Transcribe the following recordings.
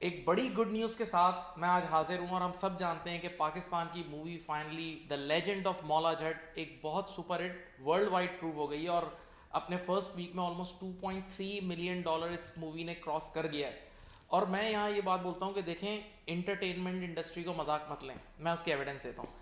ایک بڑی good news کے ساتھ میں آج حاضر ہوں، اور ہم سب جانتے ہیں کہ پاکستان کی movie finally the legend of Maula Jatt ایک بہت سپر ہٹ ورلڈ وائڈ پروو ہو گئی ہے، اور اپنے فرسٹ ویک میں آلموسٹ 2.3 ملین ڈالر اس مووی نے کراس کر گیا ہے۔ اور میں یہاں یہ بات بولتا ہوں کہ دیکھیں، انٹرٹینمنٹ انڈسٹری کو مذاق مت لیں، میں اس کی ایویڈنس دیتا ہوں۔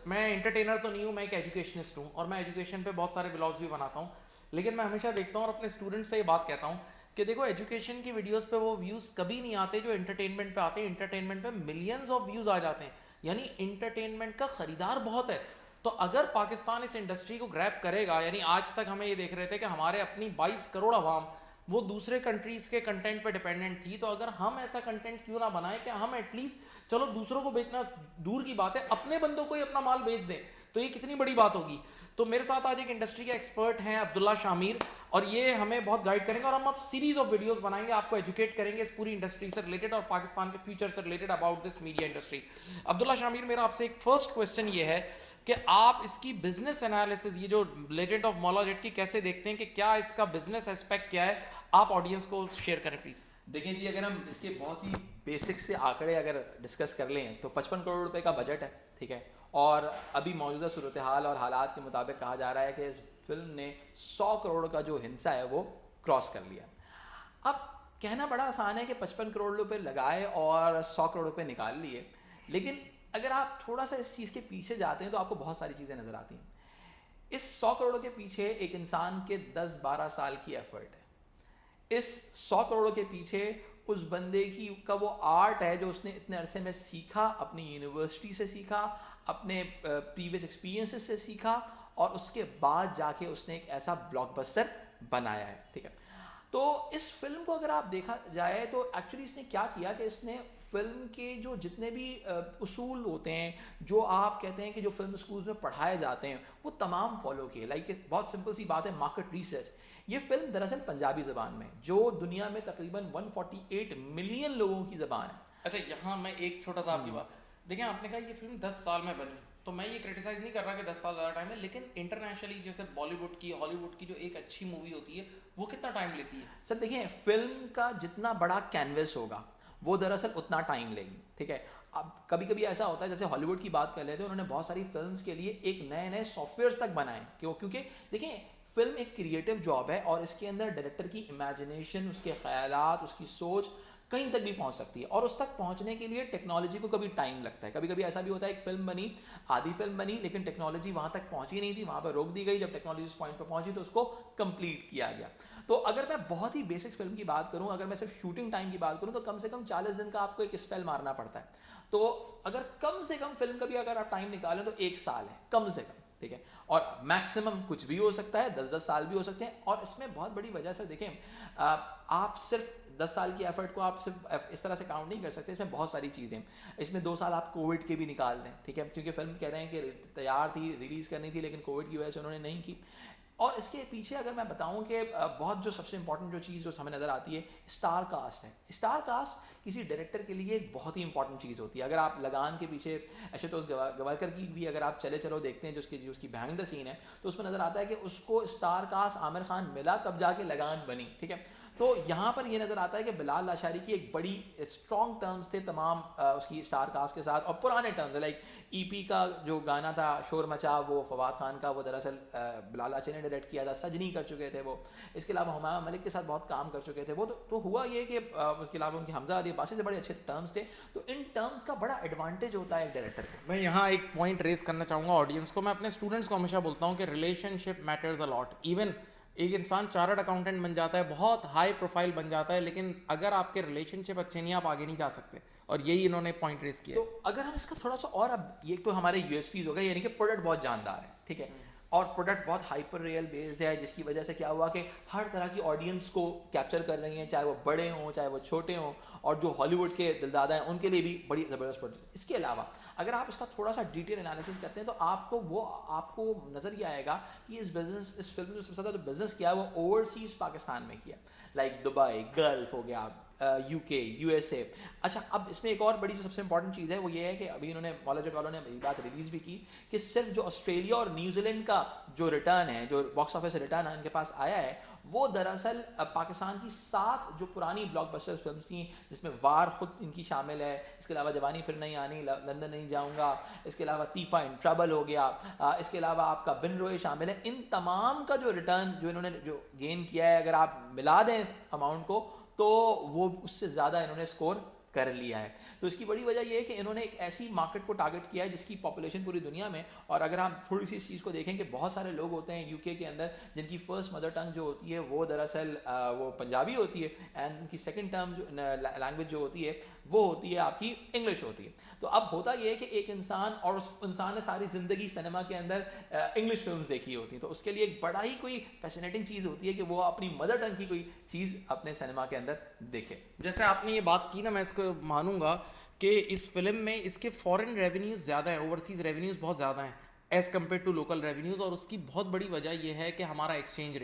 میں انٹرٹینر تو نہیں ہوں، میں ایک ایجوکیشنسٹ ہوں، اور میں ایجوکیشن پہ بہت سارے بلاگس بھی بناتا ہوں، لیکن میں ہمیشہ دیکھتا ہوں اور اپنے اسٹوڈنٹ سے یہ بات کہتا ہوں کہ دیکھو، ایجوکیشن کی ویڈیوز پہ وہ ویوز کبھی نہیں آتے جو انٹرٹینمنٹ پہ آتے ہیں۔ انٹرٹینمنٹ پہ ملینز آف ویوز آ جاتے ہیں، یعنی انٹرٹینمنٹ کا خریدار بہت ہے۔ تو اگر پاکستان اس انڈسٹری کو گریب کرے گا، یعنی آج تک ہمیں یہ دیکھ رہے تھے کہ ہمارے اپنی 22 کروڑ عوام وہ دوسرے کنٹریز کے کنٹینٹ پہ ڈیپینڈنٹ تھی، تو اگر ہم ایسا کنٹینٹ کیوں نہ بنائیں کہ ہم ایٹ لیسٹ، چلو دوسروں کو بیچنا دور کی بات ہے، اپنے بندوں کو ہی اپنا مال بیچ دیں، تو یہ کتنی بڑی بات ہوگی۔ تو میرے ساتھ آج ایک انڈسٹری کے ایکسپرٹ ہیں عبداللہ شامیر، اور یہ ہمیں بہت گائیڈ کریں گے، اور ہم اب سیریز آف ویڈیوز بنائیں گے، آپ کو ایجوکیٹ کریں گے اس پوری انڈسٹری سے ریلیٹڈ اور پاکستان کے فیوچر سے related about this media industry. Abdullah Shamir, میرا آپ سے ایک فرسٹ کوسچن یہ ہے کہ آپ اس کی بزنس انالیسز، یہ جو لیجنڈ آف مولا جٹ کی، کیسے دیکھتے ہیں کہ کیا اس کا بزنس اسپیکٹ کیا ہے؟ آپ آڈینس کو شیئر کریں پلیز۔ دیکھیں جی، اگر ہم اس کے بہت ہی بیسک سے آنکڑے اگر ڈسکس کر لیں تو 55 کروڑ روپے کا بجٹ ہے، ٹھیک ہے، اور ابھی موجودہ صورتحال اور حالات کے مطابق کہا جا رہا ہے کہ اس فلم نے 100 کروڑ کا جو حصہ ہے وہ کراس کر لیا۔ اب کہنا بڑا آسان ہے کہ 55 کروڑ روپے لگائے اور 100 کروڑ روپے نکال لیے، لیکن اگر آپ تھوڑا سا اس چیز کے پیچھے جاتے ہیں تو آپ کو بہت ساری چیزیں نظر آتی ہیں۔ اس 100 کروڑ کے پیچھے ایک انسان کے 10-12 سال کی ایفرٹ ہے۔ اس 100 کروڑ کے پیچھے اس بندے کی کا وہ آرٹ ہے جو اس نے اتنے عرصے میں سیکھا، اپنی یونیورسٹی سے سیکھا، اپنے پریویس ایکسپیرینسز سے سیکھا، اور اس کے بعد جا کے اس نے ایک ایسا بلاک بسٹر بنایا ہے، ٹھیک ہے۔ تو اس فلم کو اگر آپ دیکھا جائے تو ایکچولی اس نے کیا کیا کہ اس نے فلم کے جو جتنے بھی اصول ہوتے ہیں، جو آپ کہتے ہیں کہ جو فلم اسکولز میں پڑھائے جاتے ہیں، وہ تمام فالو کیے۔ لائک بہت سمپل سی بات ہے، مارکیٹ ریسرچ۔ یہ فلم دراصل پنجابی زبان میں، جو دنیا میں تقریباً 148 ملین لوگوں کی زبان ہے۔ اچھا، یہاں میں ایک چھوٹا سا آپ کی بات دیکھیں، آپ نے کہا یہ فلم 10 سال میں بنی، تو میں یہ کرٹیسائز نہیں کر رہا کہ 10 سال زیادہ ٹائم ہے، لیکن انٹرنیشنلی جیسے بالی ووڈ کی، ہالی ووڈ کی جو ایک اچھی مووی ہوتی ہے، وہ کتنا ٹائم لیتی ہے؟ سر دیکھیں، فلم کا جتنا بڑا کینوس ہوگا وہ دراصل اتنا ٹائم لے گی، ٹھیک ہے۔ اب کبھی کبھی ایسا ہوتا ہے، جیسے ہالی ووڈ کی بات کر لیتے ہیں، انہوں نے بہت ساری فلمز کے لیے ایک نئے نئے سافٹ ویئرس تک بنائے، کیونکہ دیکھیں فلم ایک کریٹو جاب ہے، اور اس کے اندر ڈائریکٹر کی امیجنیشن، اس کے خیالات، اس کی سوچ کہیں تک بھی پہنچ سکتی ہے، اور اس تک پہنچنے کے لیے ٹیکنالوجی کو کبھی ٹائم لگتا ہے۔ کبھی کبھی ایسا بھی ہوتا ہے، ایک فلم بنی، آدھی فلم بنی، لیکن ٹیکنالوجی وہاں تک پہنچی نہیں تھی، وہاں پہ روک دی گئی، جب ٹیکنالوجی اس پوائنٹ پہ پہنچی تو اس کو کمپلیٹ کیا گیا۔ تو اگر میں بہت ہی بیسک فلم کی بات کروں، اگر میں صرف شوٹنگ ٹائم کی بات کروں، تو کم سے کم 40 دن کا آپ کو ایک اسپیل مارنا پڑتا ہے۔ تو اگر کم سے کم فلم کا بھی اگر آپ ٹائم نکالیں تو 1 سال ہے کم سے کم، ٹھیک ہے، اور میکسیمم کچھ بھی ہو سکتا ہے، 10 سال بھی ہو سکتے ہیں۔ اور اس میں بہت بڑی وجہ سے دیکھیں، آپ صرف 10 سال کی ایفرٹ کو آپ صرف اس طرح سے کاؤنٹ نہیں کر سکتے، اس میں بہت ساری چیزیں، اس میں 2 سال آپ کووڈ کے بھی نکال دیں، ٹھیک ہے، کیونکہ فلم کہہ رہے ہیں کہ تیار تھی، ریلیز کرنی تھی، لیکن کووڈ کی وجہ سے انہوں نے نہیں کی۔ اور اس کے پیچھے اگر میں بتاؤں کہ بہت جو سب سے امپورٹنٹ جو چیز جو ہمیں نظر آتی ہے، اسٹار کاسٹ ہے۔ اسٹار کاسٹ کسی ڈائریکٹر کے لیے ایک بہت ہی امپورٹنٹ چیز ہوتی ہے۔ اگر آپ لگان کے پیچھے اشتوش گوارکر کی بھی اگر آپ چلو دیکھتے ہیں، جو اس کی بہائنڈ دا سین ہے، تو اس میں نظر آتا ہے کہ اس کو اسٹار کاسٹ عامر خان ملا تب جا کے لگان بنی، ٹھیک ہے۔ تو یہاں پر یہ نظر آتا ہے کہ بلال لاشاری کی ایک بڑی اسٹرانگ ٹرمز تھے تمام اس کی اسٹار کاسٹ کے ساتھ، اور پرانے ٹرمز لائک ای پی کا جو گانا تھا شور مچا، وہ فواد خان کا، وہ دراصل بلال لاشاری نے ڈائریکٹ کیا تھا، سجنی کر چکے تھے وہ، اس کے علاوہ ہمایوں ملک کے ساتھ بہت کام کر چکے تھے وہ۔ تو ہوا یہ کہ اس کے علاوہ ان کے حمزہ علی عباسی سے بڑے اچھے ٹرمز تھے۔ تو ان ٹرمز کا بڑا ایڈوانٹیج ہوتا ہے ایک ڈائریکٹر کو۔ میں یہاں ایک پوائنٹ ریز کرنا چاہوں گا آڈینس کو۔ میں اپنے اسٹوڈنٹس کو ہمیشہ بولتا ہوں کہ ریلیشن شپ میٹرز اے لاٹ۔ ایون ایک انسان چارٹرڈ اکاؤنٹنٹ بن جاتا ہے، بہت ہائی پروفائل بن جاتا ہے، لیکن اگر آپ کے ریلیشن شپ اچھے نہیں، آپ آگے نہیں جا سکتے، اور یہی انہوں نے پوائنٹ ریز کیا۔ تو اگر ہم اس کا تھوڑا سا اور، اب یہ تو ہمارے یو ایس پیز ہو گئے، یعنی کہ پروڈکٹ بہت جاندار ہے، ٹھیک ہے، اور پروڈکٹ بہت ہائپر ریئل بیسڈ ہے، جس کی وجہ سے کیا ہوا کہ ہر طرح کی آڈینس کو کیپچر کر رہی ہیں، چاہے وہ بڑے ہوں چاہے وہ چھوٹے ہوں، اور جو ہالی ووڈ کے دلدادہ ہیں ان کے لیے بھی بڑی زبردست پروڈکٹ۔ اس کے علاوہ اگر آپ اس کا تھوڑا سا ڈیٹیل انالیسس کرتے ہیں تو آپ کو نظر یہ آئے گا کہ اس فلم میں سب سے زیادہ بزنس کیا ہے وہ اوورسیز پاکستان میں کیا، لائک دبئی، گلف ہو گیا، یو کے، یو ایس اے۔ اچھا، اب اس میں ایک اور بڑی جو سب سے امپورٹنٹ چیز ہے وہ یہ ہے کہ ابھی انہوں نے مولا جٹ والوں نے یہ بات ریلیز بھی کی کہ صرف جو آسٹریلیا اور نیوزی لینڈ کا جو ریٹرن ہے، جو باکس آفس ریٹرن ان کے پاس آیا ہے، وہ دراصل پاکستان کی 7 جو پرانی بلاک بسٹر فلمس تھیں جس میں وار خود ان کی شامل ہے, اس کے علاوہ جوانی پھر نہیں آنی, لندن نہیں جاؤں گا, اس کے علاوہ تیفا ان ٹربل ہو گیا, اس کے علاوہ آپ کا بن روئے شامل ہے, ان تمام کا جو ریٹرن جو انہوں نے جو گین کیا ہے, اگر آپ ملا دیں اس اماؤنٹ کو تو وہ اس سے زیادہ انہوں نے اسکور کر لیا ہے. تو اس کی بڑی وجہ یہ ہے کہ انہوں نے ایک ایسی مارکیٹ کو ٹارگٹ کیا ہے جس کی پاپولیشن پوری دنیا میں, اور اگر ہم تھوڑی سی اس چیز کو دیکھیں کہ بہت سارے لوگ ہوتے ہیں یو کے اندر جن کی فرسٹ مدر ٹنگ جو ہوتی ہے وہ دراصل وہ پنجابی ہوتی ہے, اینڈ ان کی سیکنڈ ٹرم جو لینگویج جو ہوتی ہے وہ ہوتی ہے آپ کی انگلش ہوتی ہے. تو اب ہوتا یہ ہے کہ ایک انسان, اور اس انسان نے ساری زندگی سنیما کے اندر انگلش فلمز دیکھی ہوتی ہیں, تو اس کے لیے ایک بڑا ہی کوئی فیسینیٹنگ چیز ہوتی ہے کہ وہ اپنی مدر ٹنگ کی کوئی چیز اپنے سنیما کے اندر دیکھے. جیسے آپ نے یہ بات کی نا, میں اس کو مانوں گا کہ اس فلم میں اس کے فورن ریونیوز زیادہ ہیں, اوورسیز ریونیوز بہت زیادہ ہیں as compare to local revenues, اور اس کی بہت بڑی وجہ یہ ہے کہ ہمارا ایکسچینج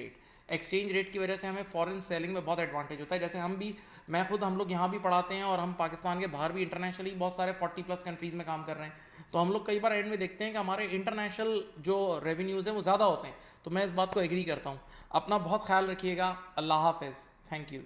ریٹ کی وجہ سے ہمیں فورن سیلنگ میں بہت ایڈوانٹیج ہوتا ہے. جیسے ہم لوگ یہاں بھی پڑھاتے ہیں اور ہم پاکستان کے باہر بھی انٹرنیشنلی بہت سارے 40+ کنٹریز میں کام کر رہے ہیں, تو ہم لوگ کئی بار اینڈ میں دیکھتے ہیں کہ ہمارے انٹرنیشنل جو ریونیوز ہیں وہ زیادہ ہوتے ہیں. تو میں اس بات کو ایگری کرتا ہوں. اپنا بہت خیال رکھیے گا. اللہ حافظ. Thank you.